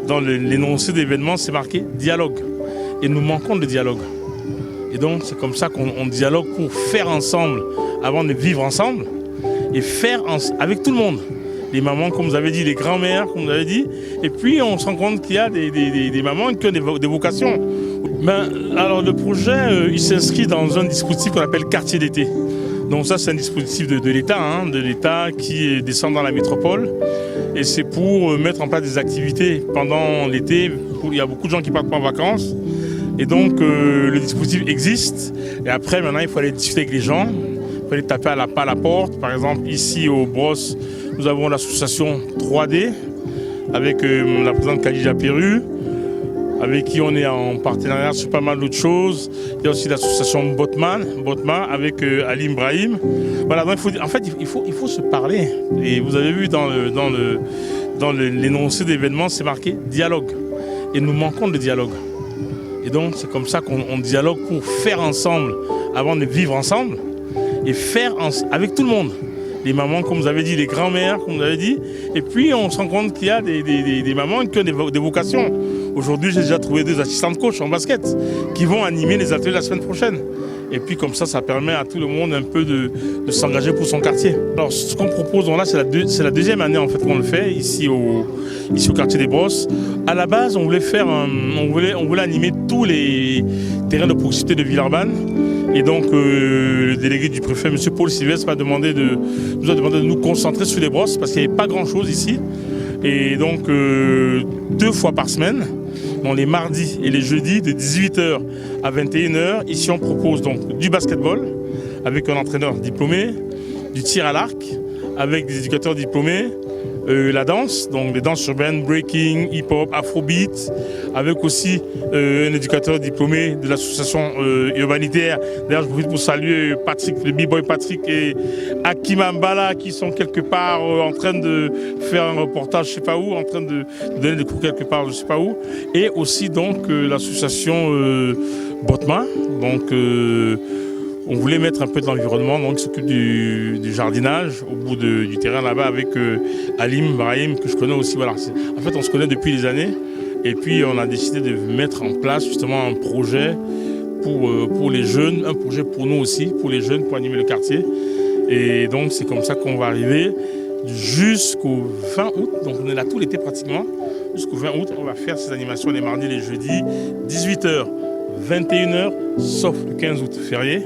dans l'énoncé d'événements, c'est marqué dialogue. Et nous manquons de dialogue. Et donc, c'est comme ça qu'on dialogue pour faire ensemble, avant de vivre ensemble, et faire avec tout le monde. Les mamans, comme vous avez dit, les grands-mères, comme vous avez dit. Et puis, on se rend compte qu'il y a des mamans qui ont des vocations. Alors, le projet, il s'inscrit dans un dispositif qu'on appelle quartier d'été. Donc ça, c'est un dispositif de l'État qui descend dans la métropole. Et c'est pour mettre en place des activités pendant l'été. Il y a beaucoup de gens qui partent en vacances. Et donc, le dispositif existe. Et après, maintenant, il faut aller discuter avec les gens. Il faut aller taper à la porte. Par exemple, ici au Brosse, nous avons l'association 3D avec la présidente Khadija Perru, avec qui on est en partenariat sur pas mal d'autres choses. Il y a aussi l'association Botma avec Ali Brahim. Voilà, donc il faut se parler. Et vous avez vu dans l'énoncé d'événements, c'est marqué dialogue. Et nous manquons de dialogue. Et donc c'est comme ça qu'on dialogue pour faire ensemble, avant de vivre ensemble, et faire avec tout le monde. Les mamans, comme vous avez dit, les grands-mères, comme vous avez dit. Et puis, on se rend compte qu'il y a des mamans qui ont des vocations. Aujourd'hui, j'ai déjà trouvé 2 assistantes coach en basket qui vont animer les ateliers la semaine prochaine. Et puis, comme ça permet à tout le monde un peu de s'engager pour son quartier. Alors, ce qu'on propose, là, c'est la deuxième année en fait qu'on le fait ici au quartier des Brosses. À la base, on voulait animer tous les terrains de proximité de Villeurbanne. Et donc, le délégué du préfet, M. Paul Sylvestre, nous a demandé de nous concentrer sur les Brosses parce qu'il n'y avait pas grand-chose ici. Et donc, 2 fois par semaine, donc les mardis et les jeudis, de 18h à 21h, ici on propose donc du basketball avec un entraîneur diplômé, du tir à l'arc avec des éducateurs diplômés, la danse, donc les danses urbaines, breaking, hip-hop, afrobeat, avec aussi un éducateur diplômé de l'association urbanitaire. D'ailleurs, je profite pour saluer Patrick, le b-boy Patrick et Akima Mbala qui sont quelque part en train de faire un reportage, je ne sais pas où, en train de donner des cours quelque part, je ne sais pas où. Et aussi donc l'association Botma, donc on voulait mettre un peu de l'environnement, donc qui s'occupe du jardinage au bout du terrain là-bas avec Alim Brahim, que je connais aussi. Voilà. En fait, on se connaît depuis des années. Et puis, on a décidé de mettre en place justement un projet pour les jeunes, un projet pour nous aussi, pour les jeunes, pour animer le quartier. Et donc, c'est comme ça qu'on va arriver jusqu'au 20 août. Donc, on est là tout l'été pratiquement. Jusqu'au 20 août, on va faire ces animations les mardis, les jeudis, 18h, 21h, sauf le 15 août férié.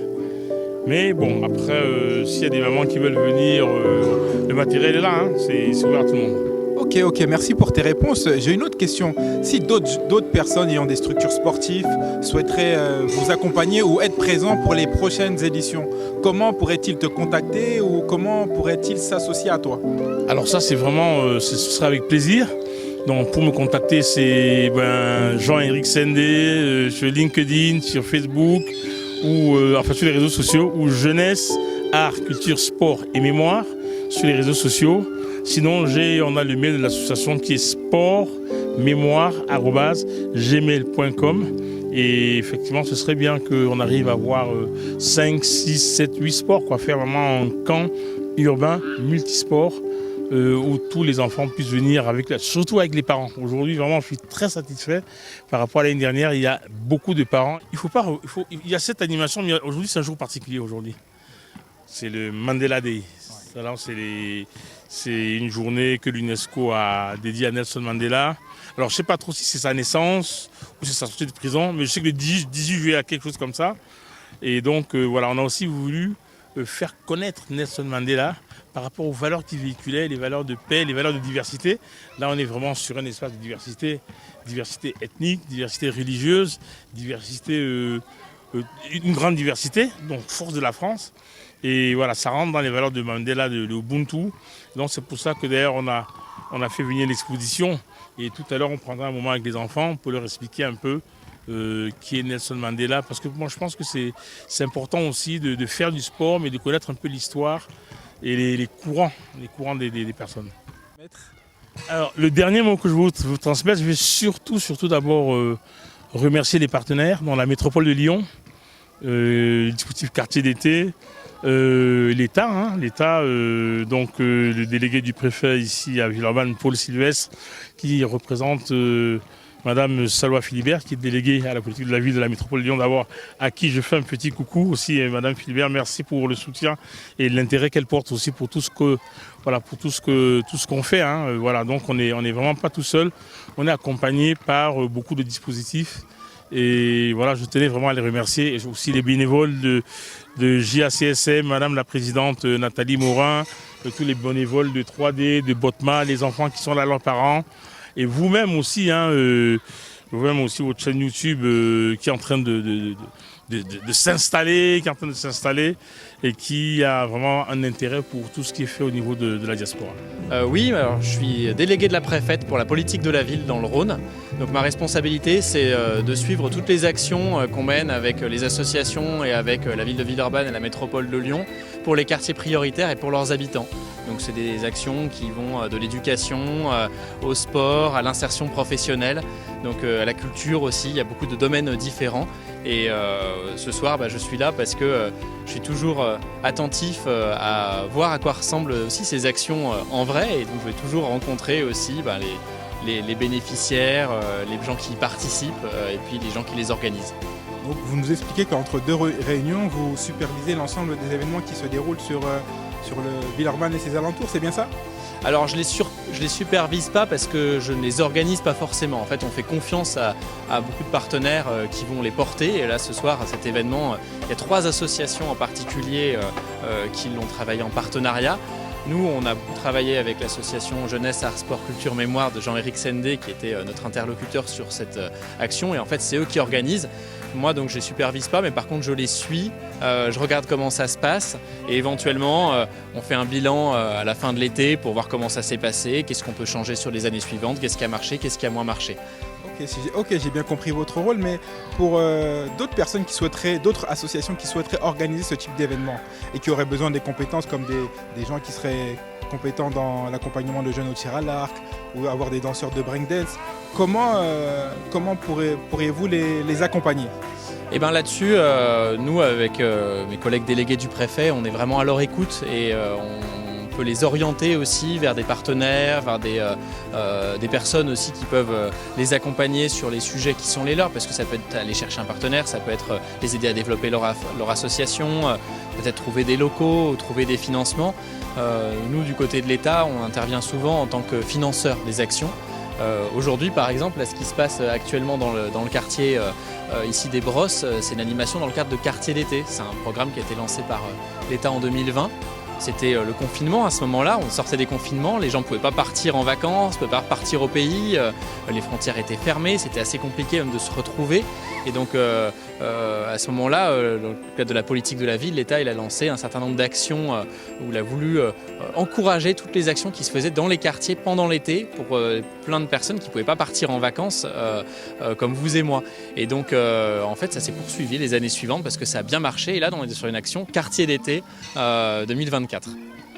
Mais bon, après, s'il y a des mamans qui veulent venir, le matériel est là, hein, c'est ouvert à tout le monde. Ok, merci pour tes réponses. J'ai une autre question. Si d'autres personnes ayant des structures sportives souhaiteraient vous accompagner ou être présents pour les prochaines éditions, comment pourraient-ils te contacter ou comment pourraient-ils s'associer à toi? Alors ça, c'est vraiment, ce sera avec plaisir. Donc pour me contacter, c'est Jean-Éric Sendé sur LinkedIn, sur Facebook, ou enfin sur les réseaux sociaux, ou Jeunesse, Art, Culture, Sport et Mémoire sur les réseaux sociaux. Sinon, on a le mail de l'association qui est sportmémoire@gmail.com. Et effectivement, ce serait bien qu'on arrive à avoir 5, 6, 7, 8 sports, faire vraiment un camp urbain multisport où tous les enfants puissent venir, surtout avec les parents. Aujourd'hui, vraiment, je suis très satisfait par rapport à l'année dernière. Il y a beaucoup de parents. Il y a cette animation, mais aujourd'hui, c'est un jour particulier aujourd'hui. C'est le Mandela Day. Alors, c'est une journée que l'UNESCO a dédiée à Nelson Mandela. Alors, je ne sais pas trop si c'est sa naissance ou c'est sa sortie de prison, mais je sais que le 18 juillet, il y a quelque chose comme ça. Et donc, voilà, on a aussi voulu faire connaître Nelson Mandela par rapport aux valeurs qu'il véhiculait, les valeurs de paix, les valeurs de diversité. Là, on est vraiment sur un espace de diversité ethnique, diversité religieuse, une grande diversité, donc force de la France. Et voilà, ça rentre dans les valeurs de Mandela, de l'Ubuntu. Donc c'est pour ça que d'ailleurs on a fait venir l'exposition. Et tout à l'heure, on prendra un moment avec les enfants pour leur expliquer un peu qui est Nelson Mandela. Parce que moi, je pense que c'est important aussi de faire du sport, mais de connaître un peu l'histoire et les courants des personnes. Alors, le dernier mot que je veux vous transmettre, je vais surtout d'abord remercier les partenaires dans la métropole de Lyon, le dispositif quartier d'été, L'État, donc le délégué du préfet ici à Villeurbanne, Paul Sylvestre, qui représente Madame Salwa Philibert, qui est déléguée à la politique de la ville de la métropole de Lyon, d'abord, à qui je fais un petit coucou aussi. Et Madame Philibert, merci pour le soutien et l'intérêt qu'elle porte aussi pour tout ce qu'on fait. Voilà, donc on est vraiment pas tout seul. On est accompagné par beaucoup de dispositifs. Et voilà, je tenais vraiment à les remercier. Et aussi les bénévoles de JACSM, Madame la présidente Nathalie Morin, tous les bénévoles de 3D, de Botma, les enfants qui sont là, leurs parents. Et vous-même aussi, votre chaîne YouTube qui est en train de s'installer, et qui a vraiment un intérêt pour tout ce qui est fait au niveau de la diaspora. Oui, alors je suis délégué de la préfète pour la politique de la ville dans le Rhône. Donc ma responsabilité, c'est de suivre toutes les actions qu'on mène avec les associations et avec la ville de Villeurbanne et la métropole de Lyon pour les quartiers prioritaires et pour leurs habitants. Donc c'est des actions qui vont de l'éducation au sport, à l'insertion professionnelle, donc à la culture aussi. Il y a beaucoup de domaines différents. Et ce soir, je suis là parce que je suis toujours attentif à voir à quoi ressemblent aussi ces actions en vrai. Et donc je vais toujours rencontrer aussi les bénéficiaires, les gens qui y participent et puis les gens qui les organisent. Donc vous nous expliquez qu'entre deux réunions, vous supervisez l'ensemble des événements qui se déroulent sur le Villeurbanne et ses alentours, c'est bien ça? Alors je les supervise pas parce que je ne les organise pas forcément. En fait, on fait confiance à beaucoup de partenaires qui vont les porter. Et là, ce soir, à cet événement, il y a 3 associations en particulier qui l'ont travaillé en partenariat. Nous, on a beaucoup travaillé avec l'association Jeunesse, Art, Sport, Culture, Mémoire de Jean-Éric Sendé, qui était notre interlocuteur sur cette action. Et en fait, c'est eux qui organisent. Moi, donc, je ne les supervise pas, mais par contre, je les suis. Je regarde comment ça se passe. Et éventuellement, on fait un bilan à la fin de l'été pour voir comment ça s'est passé, qu'est-ce qu'on peut changer sur les années suivantes, qu'est-ce qui a marché, qu'est-ce qui a moins marché. Ok, j'ai bien compris votre rôle, mais pour d'autres personnes d'autres associations qui souhaiteraient organiser ce type d'événement et qui auraient besoin des compétences comme des gens qui seraient compétents dans l'accompagnement de jeunes au tir à l'arc ou avoir des danseurs de breakdance, comment pourriez-vous les accompagner? Et bien là-dessus, nous avec mes collègues délégués du préfet, on est vraiment à leur écoute et on peut les orienter aussi vers des partenaires, vers des personnes aussi qui peuvent les accompagner sur les sujets qui sont les leurs, parce que ça peut être aller chercher un partenaire, ça peut être les aider à développer leur association, peut-être trouver des locaux, trouver des financements. Nous, du côté de l'État, on intervient souvent en tant que financeur des actions. Aujourd'hui, par exemple, là, ce qui se passe actuellement dans le quartier ici des Brosses, c'est une animation dans le cadre de Quartier d'été. C'est un programme qui a été lancé par l'État en 2020. C'était le confinement à ce moment-là, on sortait des confinements, les gens ne pouvaient pas partir en vacances, ne pouvaient pas repartir au pays, les frontières étaient fermées, c'était assez compliqué même de se retrouver. Et donc à ce moment-là, dans le cadre de la politique de la ville, l'État il a lancé un certain nombre d'actions où il a voulu encourager toutes les actions qui se faisaient dans les quartiers pendant l'été pour plein de personnes qui ne pouvaient pas partir en vacances comme vous et moi. Et donc en fait ça s'est poursuivi les années suivantes parce que ça a bien marché et là on est sur une action Quartier d'été 2024.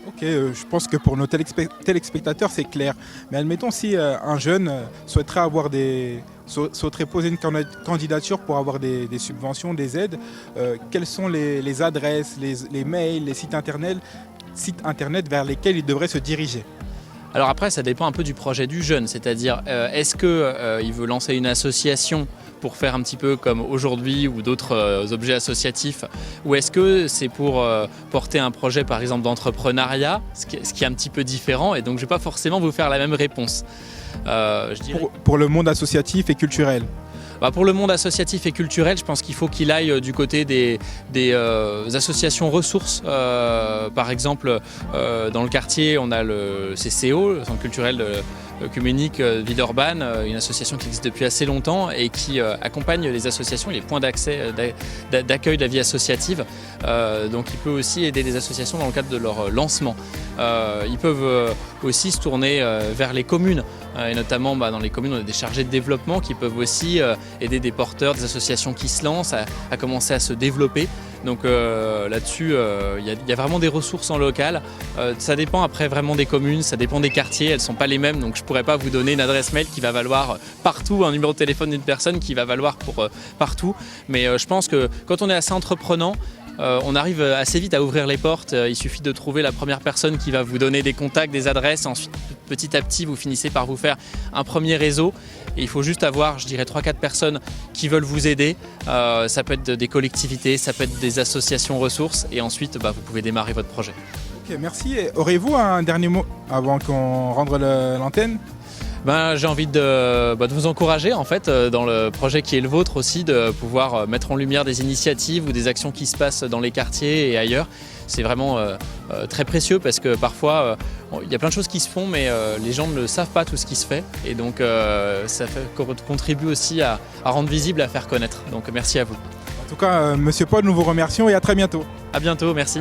Ok, je pense que pour nos téléspectateurs c'est clair. Mais admettons si un jeune souhaiterait poser une candidature pour avoir des subventions, des aides, quelles sont les adresses, les mails, les sites internet vers lesquels il devrait se diriger? Alors après, ça dépend un peu du projet du jeune, c'est-à-dire est-ce qu'il veut lancer une association pour faire un petit peu comme aujourd'hui ou d'autres objets associatifs, ou est-ce que c'est pour porter un projet par exemple d'entrepreneuriat, ce qui est un petit peu différent, et donc je ne vais pas forcément vous faire la même réponse. Je dirais... pour le monde associatif et culturel. Pour le monde associatif et culturel, je pense qu'il faut qu'il aille du côté des associations ressources. Par exemple, dans le quartier, on a le CCO, le Centre culturel œcuménique Villeurbanne, une association qui existe depuis assez longtemps et qui accompagne les associations et les points d'accueil de la vie associative. Donc il peut aussi aider les associations dans le cadre de leur lancement. Ils peuvent aussi se tourner vers les communes. Et notamment dans les communes, on a des chargés de développement qui peuvent aussi aider des porteurs, des associations qui se lancent à commencer à se développer. Donc là-dessus, il y a vraiment des ressources en local. Ça dépend après vraiment des communes, ça dépend des quartiers, elles ne sont pas les mêmes. Donc je ne pourrais pas vous donner une adresse mail qui va valoir partout, un numéro de téléphone d'une personne qui va valoir pour partout. Mais je pense que quand on est assez entreprenant, on arrive assez vite à ouvrir les portes. Il suffit de trouver la première personne qui va vous donner des contacts, des adresses. Ensuite, petit à petit, vous finissez par vous faire un premier réseau. Et il faut juste avoir, je dirais, 3-4 personnes qui veulent vous aider. Ça peut être des collectivités, ça peut être des associations ressources. Et ensuite, vous pouvez démarrer votre projet. Ok, merci. Et aurez-vous un dernier mot avant qu'on rende l'antenne ? J'ai envie de vous encourager en fait dans le projet qui est le vôtre aussi, de pouvoir mettre en lumière des initiatives ou des actions qui se passent dans les quartiers et ailleurs. C'est vraiment très précieux parce que parfois il y a plein de choses qui se font mais les gens ne savent pas tout ce qui se fait et donc ça contribue aussi à rendre visible, à faire connaître. Donc merci à vous. En tout cas, Monsieur Paul, nous vous remercions et à très bientôt. À bientôt, merci.